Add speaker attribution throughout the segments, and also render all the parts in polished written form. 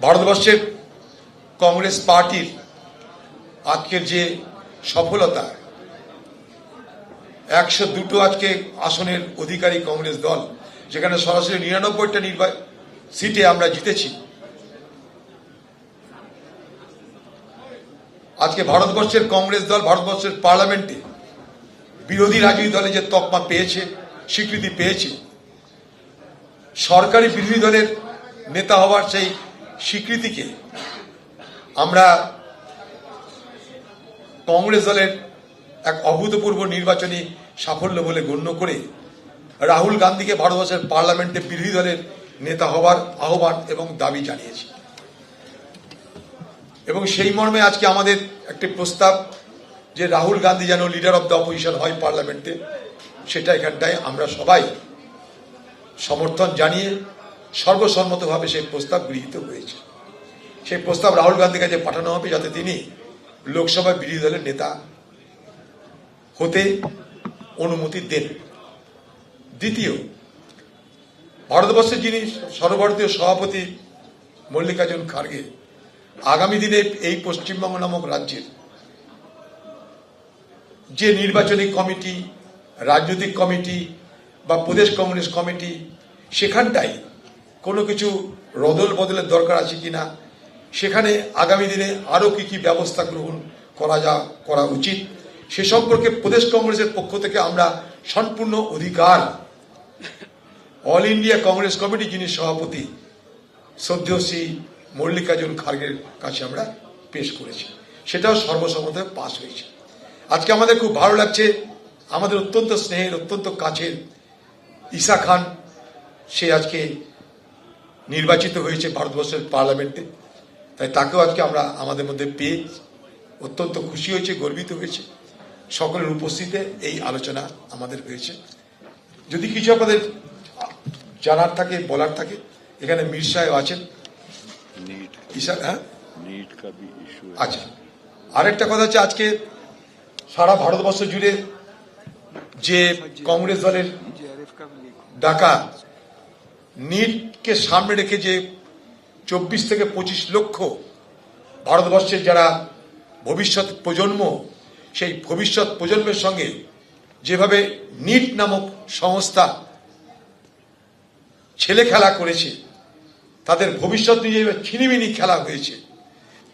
Speaker 1: ভারতবর্ষের কংগ্রেস পার্টির আজকের যে সফলতা, 102টো আজকে আসনের অধিকারী কংগ্রেস দল, যেখানে সরাসরি 99টা সিটে আমরা জিতেছি। আজকে ভারতবর্ষের কংগ্রেস দল ভারতবর্ষের পার্লামেন্টে বিরোধী রাজনৈতিক দলে যে তকমা পেয়েছে, স্বীকৃতি পেয়েছে, সরকারি বিরোধী দলের নেতা হওয়ার সেই স্বীকৃতিকে আমরা কংগ্রেস দলের এক অভূতপূর্ব নির্বাচনী সাফল্য বলে গণ্য করে রাহুল গান্ধীকে ভারতবর্ষের পার্লামেন্টে বিরোধী দলের নেতা হওয়ার আহ্বান এবং দাবি জানিয়েছি। এবং সেই মর্মে আজকে আমাদের একটি প্রস্তাব যে রাহুল গান্ধী যেন লিডার অব দ্য অপোজিশন হয় পার্লামেন্টে, সেটা এখানটায় আমরা সবাই সমর্থন জানিয়ে সর্বসম্মতভাবে সেই প্রস্তাব গৃহীত হয়েছে। সেই প্রস্তাব রাহুল গান্ধীর কাছে পাঠানো হবে যাতে তিনি লোকসভায় বিরোধী দলের নেতা হতে অনুমতি দেন। দ্বিতীয়, ভারতবর্ষের যিনি সর্বভারতীয় সভাপতি মল্লিকার্জুন খার্গে আগামী দিনে এই পশ্চিমবঙ্গ নামক রাজ্যের যে নির্বাচনী কমিটি, রাজনৈতিক কমিটি বা প্রদেশ কংগ্রেস কমিটি, সেখানটায় কোনো কিছু রদল বদলের দরকার আছে কিনা, সেখানে আগামী দিনে আরো কি ব্যবস্থা গ্রহণ করা উচিত, সে সম্পর্কে প্রদেশ কংগ্রেসের পক্ষ থেকে আমরা সম্পূর্ণ অধিকার অল ইন্ডিয়া কংগ্রেস কমিটি যিনি সভাপতি শ্রদ্ধেয় শ্রী মল্লিকার্জুন খার্গের কাছে আমরা পেশ করেছি। সেটাও সর্বসম্মতে পাশ হয়েছে। আজকে আমাদের খুব ভালো লাগছে, আমাদের অত্যন্ত স্নেহের, অত্যন্ত কাছের ঈসা খান, সে আজকে নির্বাচিত হয়েছে ভারতবর্ষের পার্লামেন্টে। তাই তাকেও আজকে আমরা আমাদের মধ্যে পেয়ে অত্যন্ত খুশি হয়েছে, গর্বিত হয়েছে। সকলের উপস্থিতিতে এই আলোচনা আমাদের হয়েছে। যদি কিছু আপনাদের জানার থাকে, বলার থাকে, এখানে মীর সাহেব আছেন। আচ্ছা, আরেকটা কথা হচ্ছে, আজকে সারা ভারতবর্ষ জুড়ে যে কংগ্রেস দলের ডাকা নিটকে সামনে রেখে যে 24 থেকে 25 লক্ষ ভারতবর্ষের যারা ভবিষ্যৎ প্রজন্ম, সেই ভবিষ্যৎ প্রজন্মের সঙ্গে যেভাবে নিট নামক সংস্থা ছেলে খেলা করেছে, তাদের ভবিষ্যৎ নিয়ে ছিনিমিনি খেলা হয়েছে,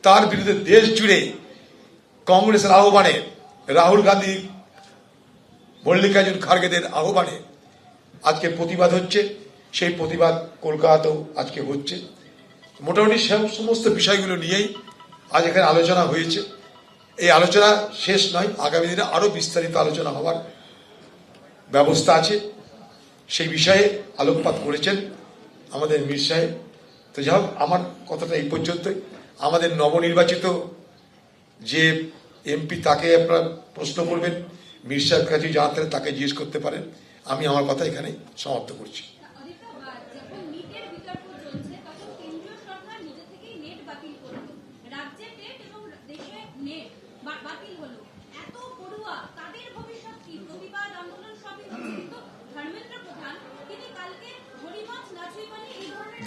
Speaker 1: তার বিরুদ্ধে দেশ জুড়ে কংগ্রেসের আহ্বানে, রাহুল গান্ধী মল্লিকার্জুন খার্গেদের আহ্বানে আজকে প্রতিবাদ হচ্ছে। সেই প্রতিবাদ কলকাতাতেও আজকে হচ্ছে। মোটামুটি সমস্ত বিষয়গুলো নিয়েই আজ এখানে আলোচনা হয়েছে। এই আলোচনা শেষ নয়, আগামী দিনে আরো বিস্তারিত আলোচনা হওয়ার ব্যবস্থা আছে। সেই বিষয়ে আলোকপাত করেছেন আমাদের মীর সাহেব। তো যাই হোক, আমার কথাটা এই পর্যন্তই। আমাদের নবনির্বাচিত যে এমপি, তাকে আপনারা প্রশ্ন করবেন, মীর সাহেবের কাছে জানাতে তাকে জিজ্ঞেস করতে পারেন। আমি আমার কথা এখানে সমাপ্ত করছি।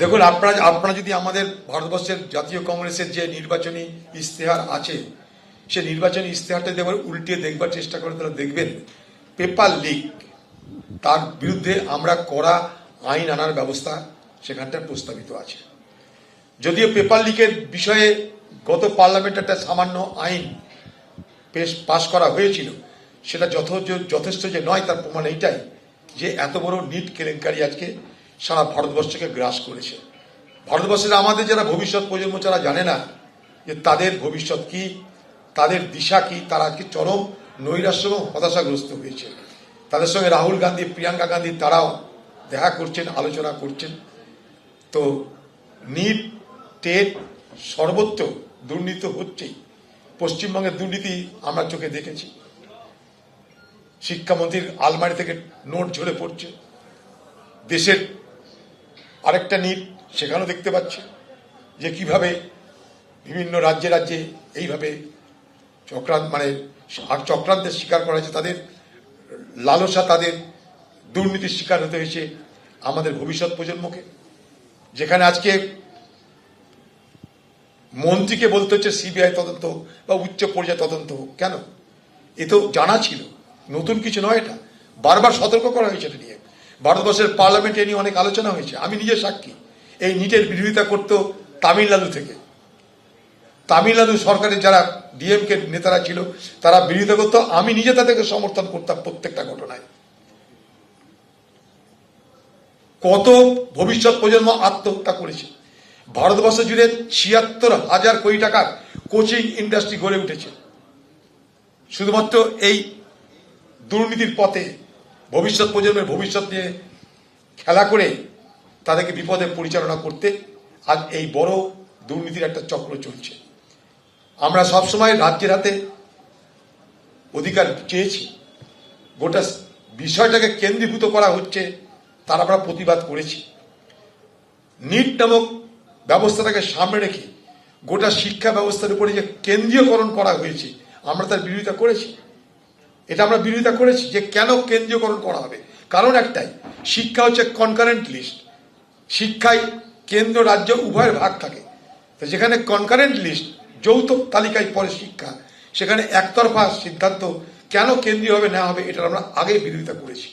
Speaker 1: দেখুন, আপনারা যদি আমাদের ভারতবর্ষের জাতীয় কংগ্রেসের যে নির্বাচনী ইশতেহার আছে, সে নির্বাচনী ইশতেহারটা যদি উল্টে দেখবার চেষ্টা করেন, তাহলে দেখবেন পেপার লিক, তার বিরুদ্ধে আমরা কড়া আইন আনার ব্যবস্থা সেখানটা প্রস্তাবিত আছে। যদিও পেপার লিকের বিষয়ে গত পার্লামেন্টে একটা সামান্য আইন পাশ করা হয়েছিল, সেটা যথেষ্ট যে নয়, তার প্রমাণ এইটাই যে এত বড় নিট কেলেঙ্কারি আজকে সারা ভারতবর্ষকে গ্রাস করেছে। ভারতবর্ষের আমাদের যারা ভবিষ্যৎ প্রজন্ম, যারা জানে না যে তাদের ভবিষ্যৎ কি, তাদের দিশা কি, তারা আজকে চরম নৈরাশ্য এবং হতাশাগ্রস্ত হয়েছে। তাদের সঙ্গে রাহুল গান্ধী, প্রিয়াঙ্কা গান্ধী তারাও দেখা করছেন, আলোচনা করছেন। তো নিট, টেট সর্বত্র দুর্নীতি হচ্ছেই। পশ্চিমবঙ্গের দুর্নীতি আমরা চোখে দেখেছি। শিক্ষামন্ত্রীর আলমারি থেকে নোট ঝরে পড়ছে। দেশের আরেকটা নিট, সেখানেও দেখতে পাচ্ছে যে কিভাবে বিভিন্ন রাজ্যে রাজ্যে এইভাবে চক্রান্তের শিকার করা হয়েছে। তাদের লালসা, তাদের দুর্নীতির শিকার হতে হয়েছে আমাদের ভবিষ্যৎ প্রজন্মকে। যেখানে আজকে মন্ত্রীকে বলতে হচ্ছে সিবিআই তদন্ত বা উচ্চ পর্যায়ে তদন্ত হোক। কেন? এ তো জানা ছিল, নতুন কিছু নয়। এটা বারবার সতর্ক করা হয়েছে এটা নিয়ে। ভারতবর্ষের পার্লামেন্টে নিয়ে অনেক আলোচনা হয়েছে। আমি নিজে সাক্ষী। এই নিটের বিরোধিতা করতো তামিলনাড়ু থেকে। তামিলনাড়ু সরকারের যারা ডিএমকে নেতারা ছিল তারা বিরোধিতা করতো, আমি নিজে তাদেরকে সমর্থন করতাম প্রত্যেকটা ঘটনায়। কত ভবিষ্যৎ প্রজন্ম আত্মহত্যা করেছে। ভারতবর্ষ জুড়ে ৭৬,০০০ কোটি টাকার কোচিং ইন্ডাস্ট্রি গড়ে উঠেছে শুধুমাত্র এই দুর্নীতির পথে। ভবিষ্যৎ প্রজন্মের ভবিষ্যৎ নিয়ে খেলা করে তাদেরকে বিপদে পরিচালনা করতে আজ এই বড় দুর্নীতির একটা চক্র চলছে। আমরা সবসময় রাজ্যের হাতে অধিকার চেয়েছি, গোটা বিষয়টাকে কেন্দ্রীভূত করা হচ্ছে, তার আমরা প্রতিবাদ করেছি। নিট নামক ব্যবস্থাটাকে সামনে রেখে গোটা শিক্ষা ব্যবস্থার উপরে যে কেন্দ্রীয়করণ করা হয়েছে আমরা তার বিরোধিতা করেছি। এটা আমরা বিরোধিতা করেছি যে কেন কেন্দ্রীয়করণ করা হবে। কারণ একটাই, শিক্ষা হচ্ছে কনকারেন্ট লিস্ট। শিক্ষায় কেন্দ্র রাজ্য উভয়ের ভাগ থাকে। তো যেখানে কনকারেন্ট লিস্ট, যৌথ তালিকায় পড়ে শিক্ষা, সেখানে একতরফা সিদ্ধান্ত কেন কেন্দ্রীয়ভাবে নেওয়া হবে, এটা আমরা আগেই বিরোধিতা করেছি।